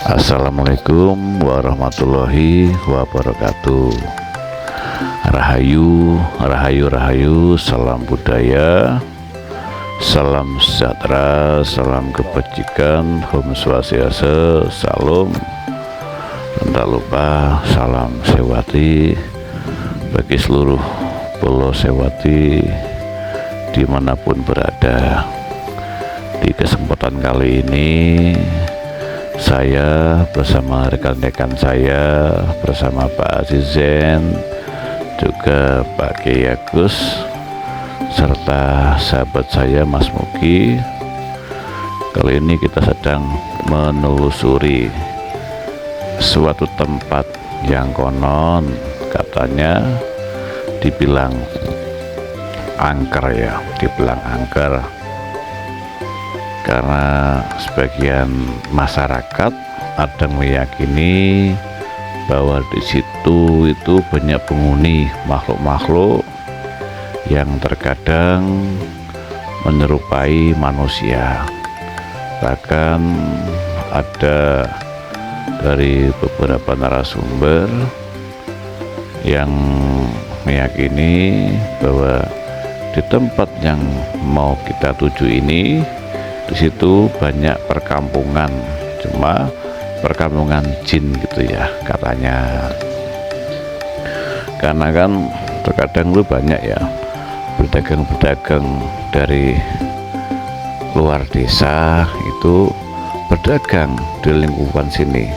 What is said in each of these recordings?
Assalamualaikum warahmatullahi wabarakatuh. Rahayu, rahayu, rahayu. Salam budaya, salam sejahtera, salam kebajikan, Om Swastiastu, salam. Dan tak lupa salam sewati bagi seluruh pulau sewati dimanapun berada. Di kesempatan kali ini saya bersama rekan-rekan saya, bersama Pak Azizen, juga Pak Kiai Agus, serta sahabat saya Mas Mugi. Kali ini kita sedang menelusuri suatu tempat yang konon katanya dibilang angker ya, dibilang angker. Karena sebagian masyarakat ada yang meyakini bahwa di situ itu banyak penghuni makhluk-makhluk yang terkadang menyerupai manusia. Bahkan ada dari beberapa narasumber yang meyakini bahwa di tempat yang mau kita tuju ini, di situ banyak perkampungan, cuma perkampungan jin gitu ya katanya. Karena kan terkadang lu banyak ya pedagang-pedagang dari luar desa itu berdagang di lingkungan sini.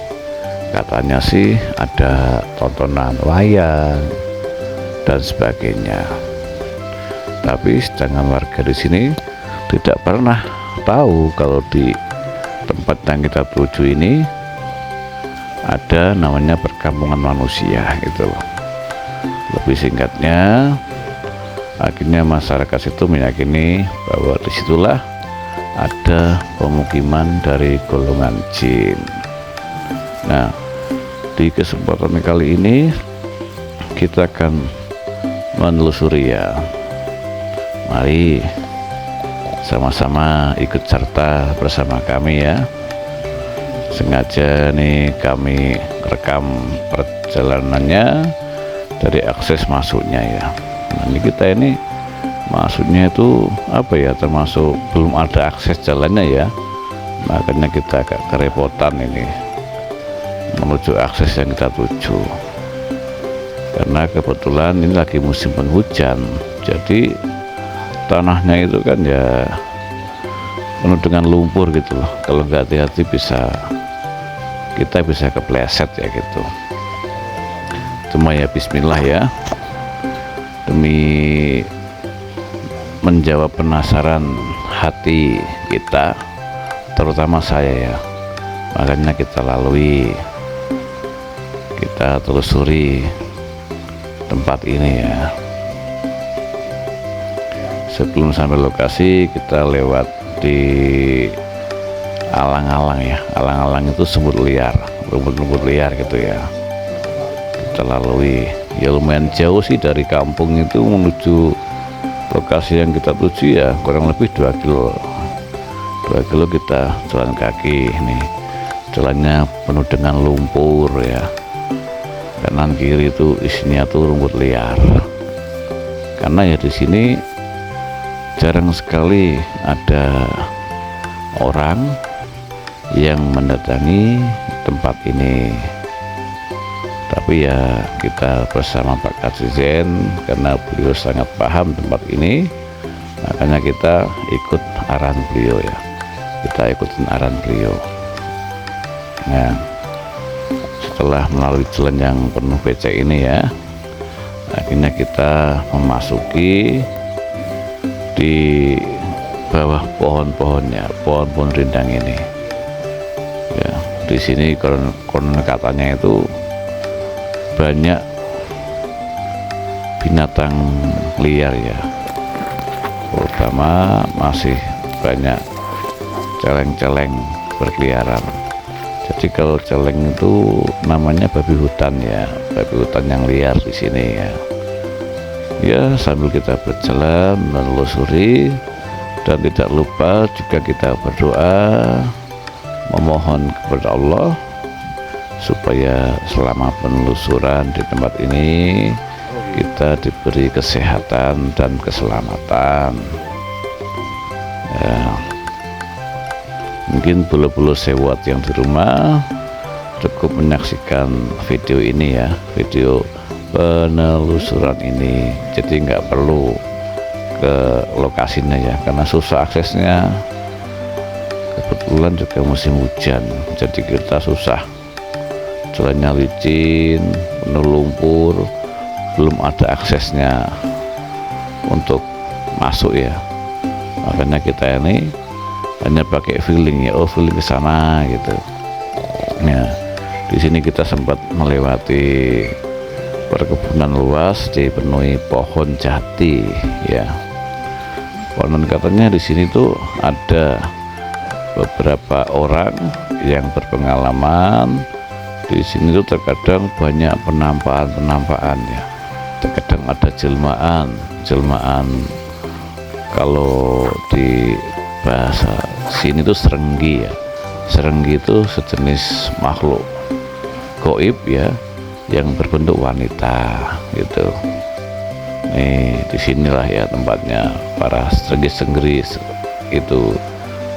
Katanya sih ada tontonan wayang dan sebagainya. Tapi sedangkan warga di sini tidak pernah tahu kalau di tempat yang kita tuju ini ada namanya perkampungan manusia gitu loh. Lebih singkatnya, akhirnya masyarakat itu meyakini bahwa disitulah ada pemukiman dari golongan jin. Nah, di kesempatan kali ini kita akan menelusuri ya. Mari sama-sama ikut serta bersama kami ya. Sengaja nih kami rekam perjalanannya dari akses masuknya ya. Nah, ini kita ini masuknya itu apa ya, termasuk belum ada akses jalannya ya. Makanya kita agak kerepotan ini menuju akses yang kita tuju. Karena kebetulan ini lagi musim penghujan, jadi tanahnya itu kan ya penuh dengan lumpur gitu loh. Kalau nggak hati-hati kita bisa kepleset ya gitu. Cuma ya bismillah ya, demi menjawab penasaran hati kita, terutama saya ya, makanya kita lalui, kita telusuri tempat ini ya. Sebelum sampai lokasi kita lewat di alang-alang ya. Alang-alang itu semut liar, rumput-rumput liar gitu ya. Kita lalui, ya lumayan jauh sih dari kampung itu menuju lokasi yang kita tuju ya, kurang lebih 2 kilo 2 kilo kita jalan kaki. Nih jalannya penuh dengan lumpur ya, kanan kiri itu isinya tuh rumput liar. Karena ya di sini jarang sekali ada orang yang mendatangi tempat ini. Tapi ya kita bersama Pak Azizen, karena beliau sangat paham tempat ini, makanya kita ikut arahan beliau ya. Kita ikutin arahan beliau. Nah, setelah melalui jalan yang penuh becek ini ya, akhirnya kita memasuki di bawah pohon-pohonnya, pohon-pohon rindang ini ya. Di sini konon katanya itu banyak binatang liar ya, terutama masih banyak celeng-celeng berkeliaran. Jadi kalau celeng itu namanya babi hutan ya, babi hutan yang liar di sini ya. Ya, sambil kita berjalan menelusuri, dan tidak lupa juga kita berdoa memohon kepada Allah supaya selama penelusuran di tempat ini kita diberi kesehatan dan keselamatan ya. Mungkin bulu-bulu sewot yang di rumah cukup menyaksikan video ini ya, video penelusuran ini, jadi nggak perlu ke lokasinya ya, karena susah aksesnya. Kebetulan juga musim hujan, jadi kita susah, jalannya licin, penuh lumpur, belum ada aksesnya untuk masuk ya. Makanya kita ini hanya pakai feeling ya, oh feeling ke sana gitu ya. Di sini kita sempat melewati perkebunan luas dipenuhi pohon jati ya. Konon katanya di sini tuh ada beberapa orang yang berpengalaman. Di sini tuh terkadang banyak penampakan ya. Terkadang ada jelmaan. Kalau di bahasa sini tuh serenggi ya. Serenggi itu sejenis makhluk gaib ya, yang berbentuk wanita gitu. Nih disinilah ya tempatnya para serenggi itu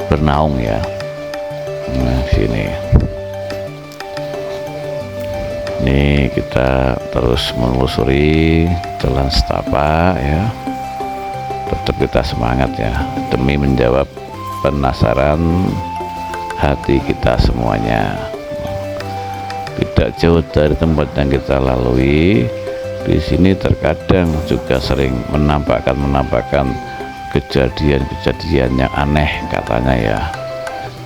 bernaung ya. Nah sini. Nih kita terus menelusuri jalan setapak ya. Tetap kita semangat ya, demi menjawab penasaran hati kita semuanya. Tidak jauh dari tempat yang kita lalui, di sini terkadang juga sering menampakkan kejadian-kejadian yang aneh katanya ya.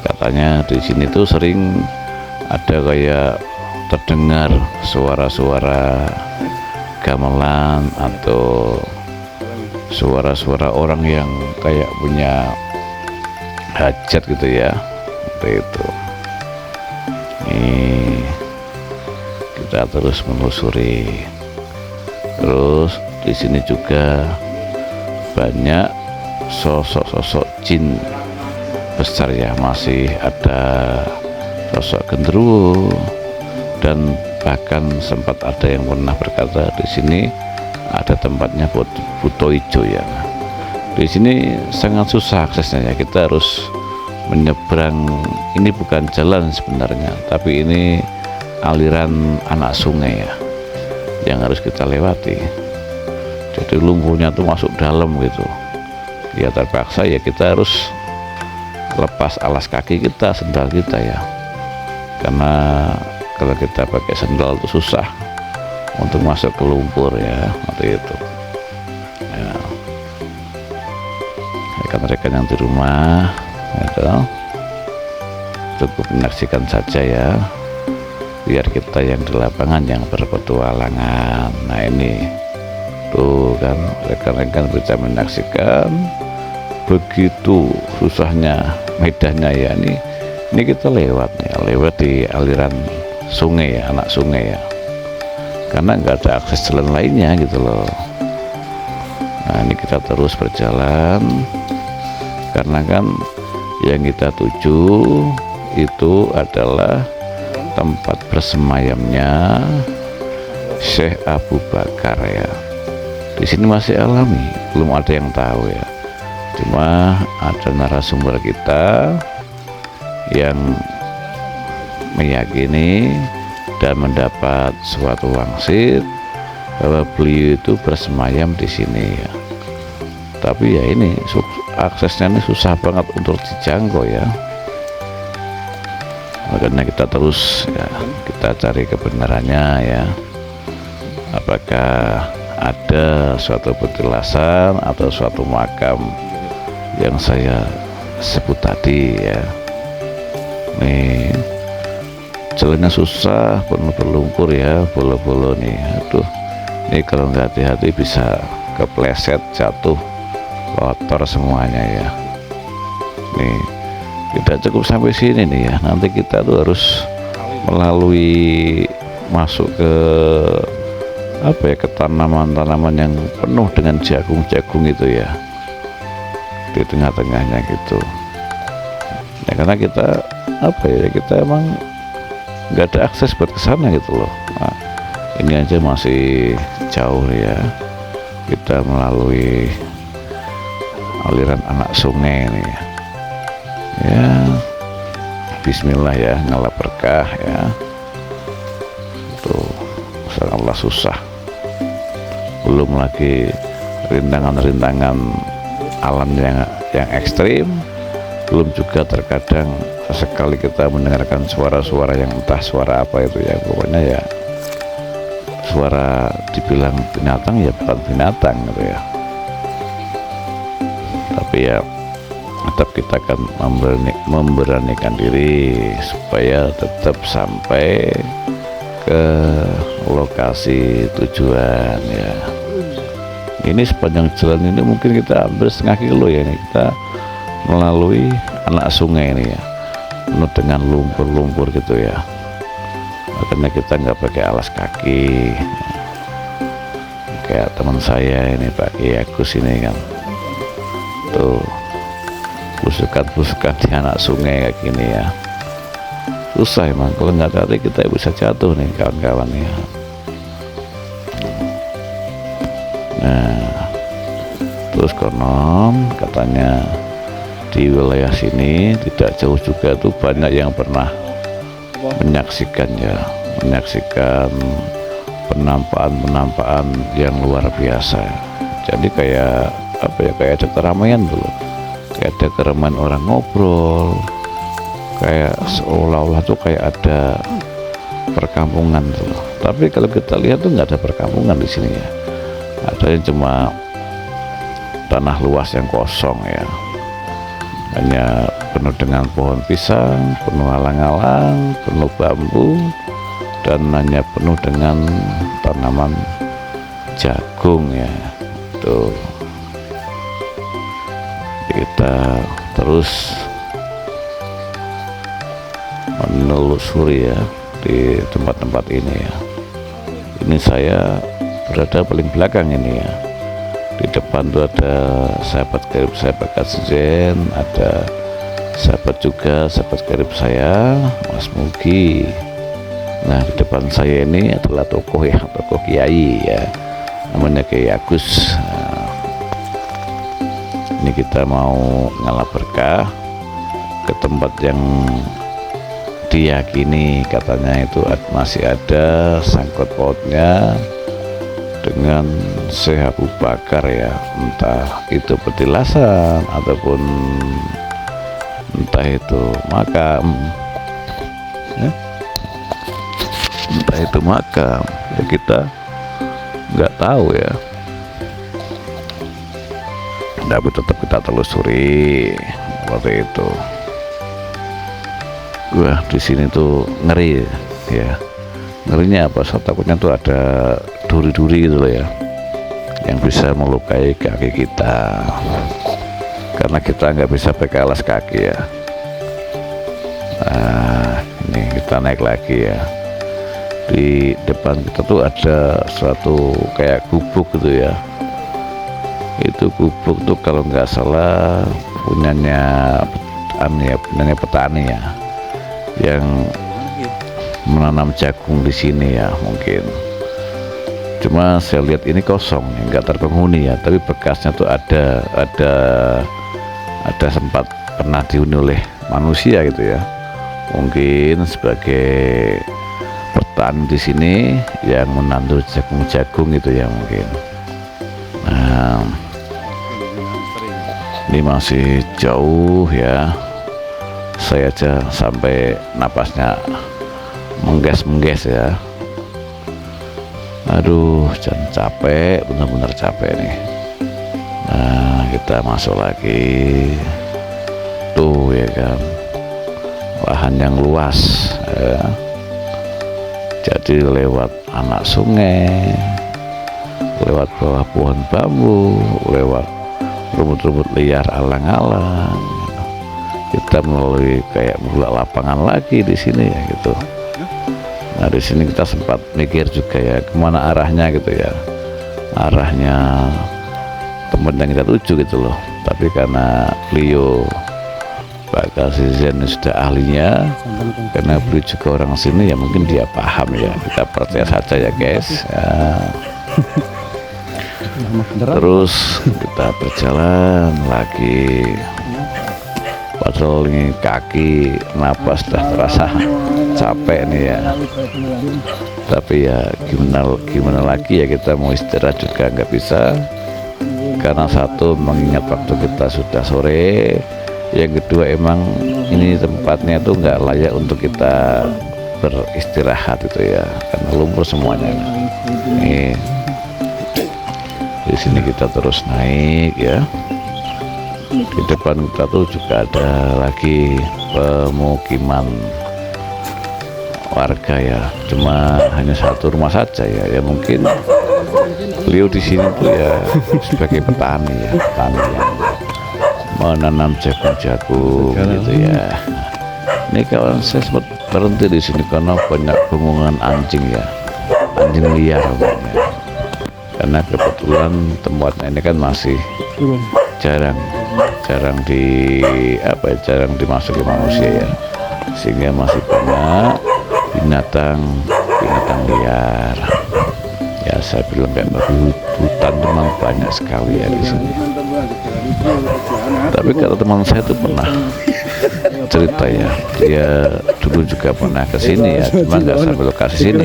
Katanya di sini tuh sering ada kayak terdengar suara-suara gamelan atau suara-suara orang yang kayak punya hajat gitu ya, seperti itu. Nih kita terus menelusuri. Terus di sini juga banyak sosok-sosok jin besar ya, masih ada sosok genderuwo, dan bahkan sempat ada yang pernah berkata di sini ada tempatnya buto ijo ya. Di sini sangat susah aksesnya ya, kita harus menyeberang. Ini bukan jalan sebenarnya, tapi ini aliran anak sungai ya, yang harus kita lewati. Jadi lumpurnya tuh masuk dalam gitu ya, terpaksa ya kita harus lepas alas kaki kita, sendal kita ya, karena kalau kita pakai sendal itu susah untuk masuk ke lumpur ya, seperti itu ya. Rekan-rekan yang di rumah itu cukup menyaksikan saja ya, biar kita yang di lapangan yang berpetualangan. Nah ini tuh kan rekan-rekan bisa menyaksikan begitu susahnya medannya ya. Ini kita lewat di aliran sungai ya, anak sungai ya, karena nggak ada akses jalan lainnya gitu loh. Nah ini kita terus berjalan, karena kan yang kita tuju itu adalah tempat bersemayamnya Syekh Abu Bakar ya. Di sini masih alami, belum ada yang tahu ya. Cuma ada narasumber kita yang meyakini dan mendapat suatu wangsit bahwa beliau itu bersemayam di sini ya. Tapi ya ini aksesnya ini susah banget untuk dijangkau ya. Makanya kita terus ya, kita cari kebenarannya ya, apakah ada suatu petilasan atau suatu makam yang saya sebut tadi ya. Nih jalannya susah, penuh berlumpur ya, bolo-bolo nih. Aduh, ini kalau nggak hati-hati bisa kepleset, jatuh, kotor semuanya ya. Nih tidak cukup sampai sini nih ya, nanti kita tuh harus melalui masuk ke apa ya, ke tanaman-tanaman yang penuh dengan jagung-jagung itu ya, di tengah-tengahnya gitu ya. Karena kita apa ya, kita emang nggak ada akses buat ke sana gitu loh. Nah, ini aja masih jauh ya, kita melalui aliran anak sungai ini ya. Bismillah ya, ngalap berkah ya. Tuh sangatlah susah, belum lagi rintangan-rintangan alam yang ekstrim, belum juga terkadang sesekali kita mendengarkan suara-suara yang entah suara apa itu ya, pokoknya ya suara dibilang binatang ya bukan binatang gitu ya, tapi ya tetap kita akan memberanikan diri supaya tetap sampai ke lokasi tujuan ya. Ini sepanjang jalan ini mungkin kita hampir setengah kilo ya, ini kita melalui anak sungai ini ya, penuh dengan lumpur-lumpur gitu ya, makanya kita nggak pakai alas kaki kayak teman saya ini Pak Kiai Agus ini kan, tuh busukan-busukan di anak sungai kayak gini ya, susah emang, kalau nggak hati kita bisa jatuh nih kawan-kawan ya. Nah terus konon katanya di wilayah sini tidak jauh juga tuh banyak yang pernah menyaksikan penampakan yang luar biasa. Jadi kayak apa ya, kayak ada keramaian dulu, kayak ada keramaian orang ngobrol, kayak seolah-olah tuh kayak ada perkampungan tuh. Tapi kalau kita lihat tuh nggak ada perkampungan di sini ya, adanya cuma tanah luas yang kosong ya, hanya penuh dengan pohon pisang, penuh alang-alang, penuh bambu, dan hanya penuh dengan tanaman jagung ya. Tuh kita terus menelusuri ya di tempat-tempat ini ya. Ini saya berada paling belakang ini ya, di depan tuh ada sahabat karib saya Pak Kasjen, ada sahabat karib saya Mas Mugi. Nah di depan saya ini adalah tokoh kiai ya, namanya Kiai Agus. Nah, ini kita mau ngalap berkah ke tempat yang diyakini katanya itu masih ada sangkut pautnya dengan Syekh Abu Bakar ya, entah itu petilasan ataupun entah itu makam ya, entah itu makam ya, kita nggak tahu ya, tapi tetap kita telusuri seperti itu. Wah di sini tuh ngeri ya, ngerinya apa, saya takutnya tuh ada duri-duri gitu loh ya, yang bisa melukai kaki kita karena kita nggak bisa pakai alas kaki ya. Nah ini kita naik lagi ya, di depan kita tuh ada suatu kayak gubuk gitu ya. Itu gubuk tuh kalau nggak salah punyanya petani ya, yang menanam jagung di sini ya mungkin. Cuma saya lihat ini kosong, nggak terpenghuni ya, tapi bekasnya tuh ada sempat pernah dihuni oleh manusia gitu ya, mungkin sebagai petani di sini yang menandur jagung gitu ya mungkin. Nah ini masih jauh ya, saya aja sampai napasnya mengges ya. Aduh jangan capek, bener-bener capek nih. Nah kita masuk lagi tuh ya kan, lahan yang luas ya. Jadi lewat anak sungai, lewat bawah pohon bambu, lewat rumput-rumput liar alang-alang, kita melalui kayak membuka lapangan lagi di sini ya gitu. Nah di sini kita sempat mikir juga ya kemana arahnya gitu ya, arahnya tempat yang kita tuju gitu loh. Tapi karena beliau Pak lokasi Zen sudah ahlinya, karena beliau juga orang sini ya, mungkin dia paham ya, kita percaya saja ya guys ya. Terus kita berjalan lagi, padahal ini kaki napas sudah terasa capek nih ya, tapi ya gimana lagi ya, kita mau istirahat juga nggak bisa, karena satu mengingat waktu kita sudah sore, yang kedua emang ini tempatnya tuh nggak layak untuk kita beristirahat itu ya, karena lumpur semuanya. Nih di sini kita terus naik ya, di depan kita tuh juga ada lagi pemukiman warga ya, cuma hanya satu rumah saja ya, ya mungkin beliau di sini tuh ya sebagai petani ya, petani yang menanam jagung-jagung gitu ya. Ini kawan saya sempat berhenti di sini karena banyak bungungan anjing ya, anjing liar namanya. Karena kebetulan tempatnya ini kan masih jarang dimasuki manusia ya, sehingga masih banyak binatang liar ya. Saya bilang kayak hutan memang banyak sekali ya di sini. Tapi kalau teman saya itu pernah cerita ya, dia dulu juga pernah ke sini ya, cuma nggak sampai lokasi sini,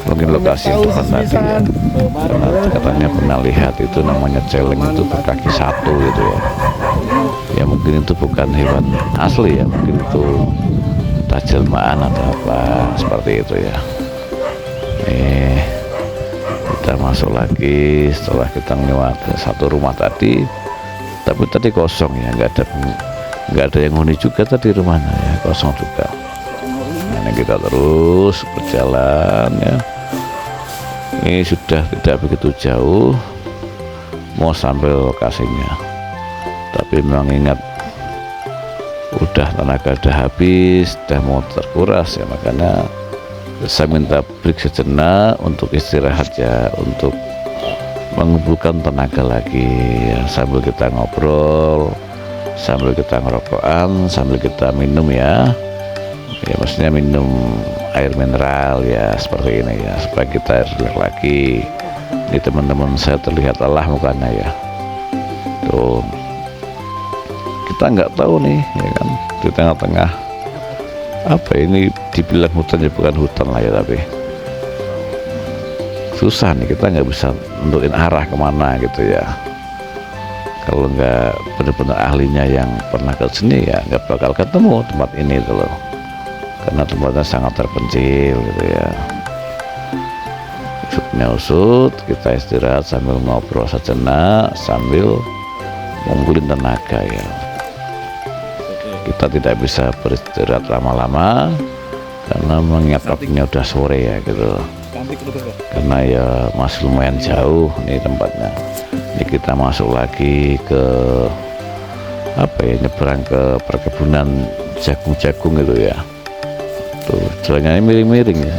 mungkin lokasi yang depan tadi ya, karena katanya pernah lihat itu namanya celeng, itu berkaki satu gitu ya. Ya mungkin itu bukan hewan asli ya, mungkin itu entah jelmaan atau apa seperti itu ya. Kita masuk lagi setelah kita melewati satu rumah tadi, tapi tadi kosong ya, nggak ada yang huni juga tadi rumahnya ya, kosong juga. Nah, kita terus berjalan ya, ini sudah tidak begitu jauh mau sampai lokasinya, tapi memang ingat udah tenaga udah habis, udah mau terkuras ya, makanya saya minta break sejenak untuk istirahat ya, untuk mengumpulkan tenaga lagi ya, sambil kita ngobrol, sambil kita ngerokokan, sambil kita minum ya, maksudnya minum air mineral ya, seperti ini ya, supaya kita relax lagi. Ini teman-teman saya terlihat lelah mukanya ya, tuh kita nggak tahu nih ya kan, di tengah-tengah apa ini, dibilang hutan ya bukan hutan lah ya, tapi susah nih, kita nggak bisa nentuin arah kemana gitu ya. Kalau nggak benar-benar ahlinya yang pernah ke sini ya nggak bakal ketemu tempat ini tuh loh, karena tempatnya sangat terpencil gitu ya. Usutnya usut, kita istirahat sambil ngobrol sejenak, sambil ngumpulin tenaga ya. Kita tidak bisa beristirahat lama-lama karena mengingat waktunya udah sore ya gitu, karena ya masih lumayan jauh nih tempatnya. Ini kita masuk lagi ke apa ya, nyebrang ke perkebunan jagung-jagung gitu ya. Tuh jalannya miring-miring ya.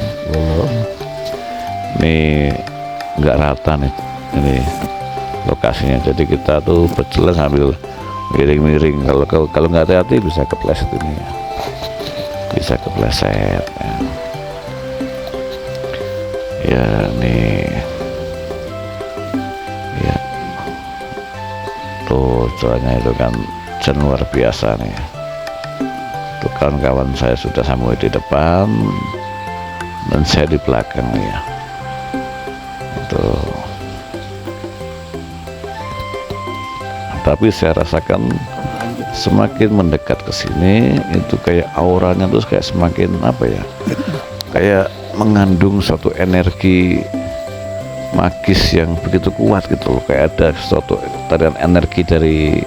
Ini nggak rata nih ini lokasinya, jadi kita tuh berjalan sambil miring-miring. Kalau nggak hati-hati bisa kepleset ini ya, bisa kepleset ya nih ya. Tuh jalannya itu kan luar biasa nih. Tuh kawan-kawan saya sudah sampai di depan dan saya di belakang ya. Tuh, tapi saya rasakan semakin mendekat ke sini itu kayak auranya terus kayak semakin apa ya, kayak mengandung suatu energi magis yang begitu kuat gitu loh, kayak ada suatu tarian energi dari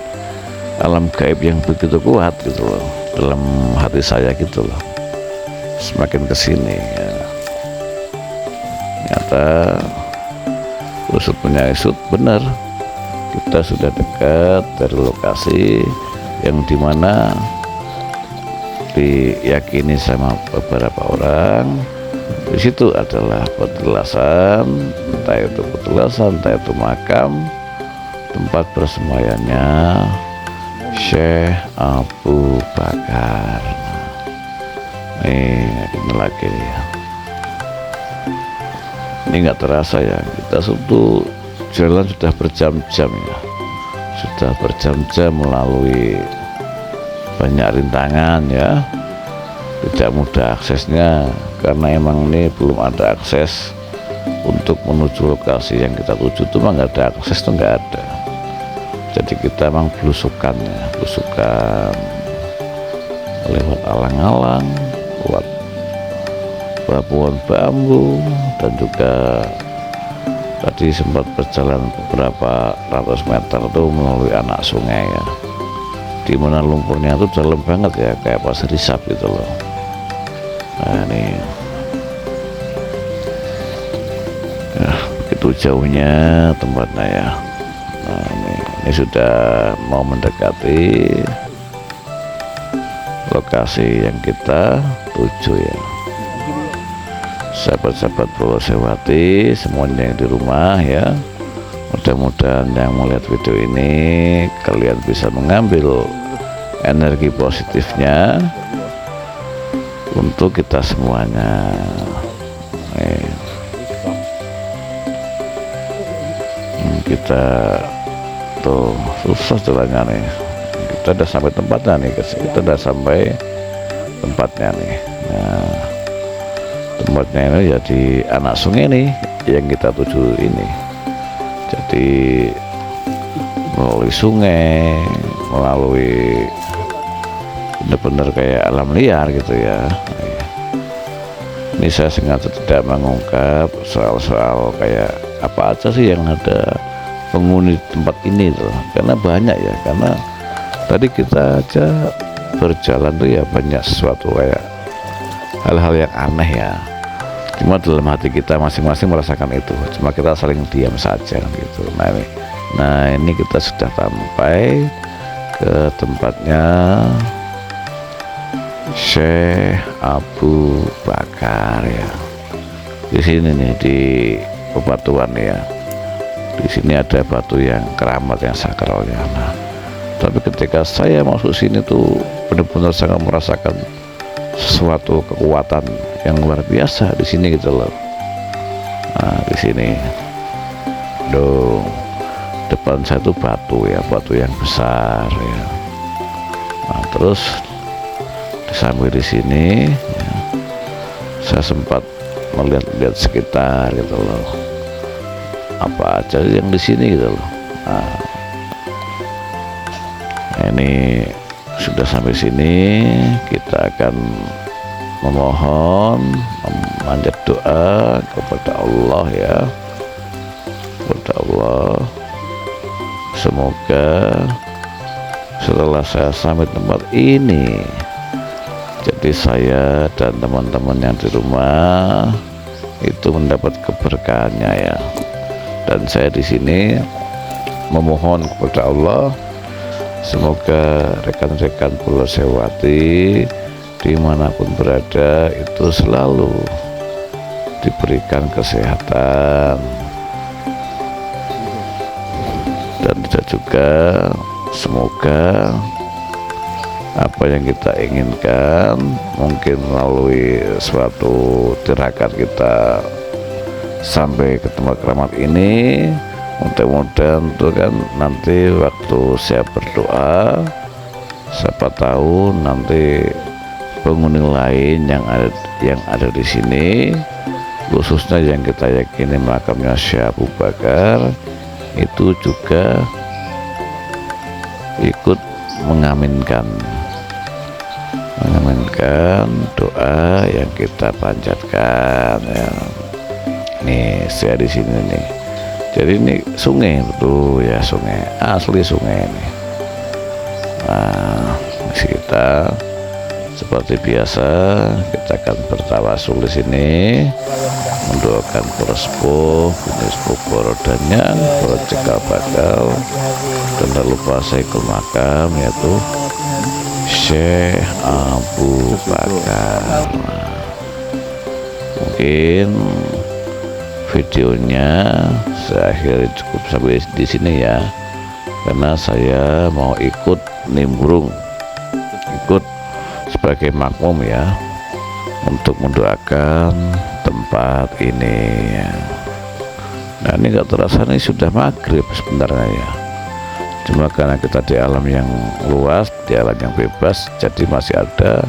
alam gaib yang begitu kuat gitu loh dalam hati saya gitu loh. Semakin kesini ya, ternyata usut punya usut, benar kita sudah dekat dari lokasi yang dimana diyakini sama beberapa orang di situ adalah petelasan, entah itu makam, tempat bersemayamnya Syekh Abu Bakar. Ini lagi nih ya. Ini nggak terasa ya, kita sudah jalan sudah berjam-jam ya, sudah berjam-jam melalui banyak rintangan ya, tidak mudah aksesnya karena emang ini belum ada akses untuk menuju lokasi yang kita tuju. Itu mah nggak ada akses, tuh nggak ada. Jadi kita emang belusukan ya, belusukan lewat alang-alang, lewat pohon bambu, dan juga tadi sempat berjalan beberapa ratus meter tuh melalui anak sungai ya, dimana lumpurnya tuh dalam banget ya, kayak pasir risap gitu loh. Nah ini ya, begitu jauhnya tempatnya ya. Nah ini sudah mau mendekati lokasi yang kita tuju ya. Sahabat-sahabat Pulau Sewati semuanya yang di rumah ya, mudah-mudahan yang melihat video ini kalian bisa mengambil energi positifnya untuk kita semuanya. Kita tuh susah jalannya nih, kita udah sampai tempatnya nih guys, kita udah sampai tempatnya nih. Nah, tempatnya ini jadi anak sungai nih yang kita tuju ini. Jadi melalui sungai, melalui benar-benar kayak alam liar gitu ya. Ini saya sengaja tidak mengungkap soal-soal kayak apa aja sih yang ada penghuni tempat ini tuh, karena banyak ya, karena tadi kita aja berjalan tuh ya banyak sesuatu kayak hal-hal yang aneh ya, cuma dalam hati kita masing-masing merasakan itu, cuma kita saling diam saja gitu. Nah ini kita sudah sampai ke tempatnya Syekh Abu Bakar ya, di sini nih di bebatuan ya. Di sini ada batu yang keramat, yang sakralnya. Nah, tapi ketika saya masuk sini tuh benar-benar sangat merasakan sesuatu kekuatan yang luar biasa di sini gitu loh. Nah, di sini, depan saya tuh batu ya, batu yang besar ya. Nah, terus sampai di sini, ya, saya sempat melihat-lihat sekitar gitu loh, apa aja yang di sini gitu loh. Nah, ini sudah sampai sini, kita akan memohon, memanjat doa kepada Allah ya, kepada Allah. Semoga setelah saya sampai tempat ini, jadi saya dan teman-teman yang di rumah itu mendapat keberkahannya ya. Dan saya di sini memohon kepada Allah, semoga rekan-rekan Pulau Sewati dimanapun berada itu selalu diberikan kesehatan, dan juga semoga apa yang kita inginkan mungkin melalui suatu tirakat kita sampai ke tempat keramat ini, mudah-mudahan tuh kan nanti waktu saya berdoa, siapa tahu nanti penghuni lain yang ada di sini, khususnya yang kita yakini makamnya Syekh Abu Bakar, itu juga ikut mengaminkan doa yang kita panjatkan ya. Nih saya di sini nih, jadi ini sungai betul ya, sungai asli, sungai ini. Nah kita seperti biasa kita akan bertawasul di sini, mendoakan para sepuh, bini sepuh borodanya, para cekal bakal, dan tak lupa saikul makam yaitu Syekh Abu Bakar. Mungkin videonya saya akhiri cukup sampai di sini ya, karena saya mau ikut nimbrung ikut sebagai makmum ya, untuk mendoakan tempat ini ya. Nah ini nggak terasa nih sudah maghrib sebenarnya ya, cuma karena kita di alam yang luas, di alam yang bebas, jadi masih ada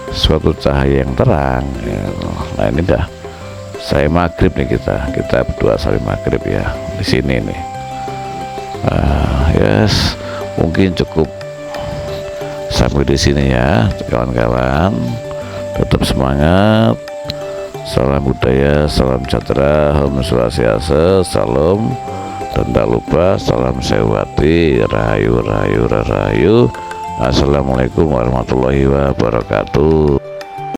suatu cahaya yang terang ya. Nah ini dah saya maghrib nih, kita berdua saling maghrib ya di sini nih. Yes, mungkin cukup sampai di sini ya kawan-kawan. Tetap semangat, salam budaya, salam sejahtera, Om Swastiastu, salam, dan tak lupa salam sewati, rahayu rahayu rahayu. Assalamualaikum warahmatullahi wabarakatuh.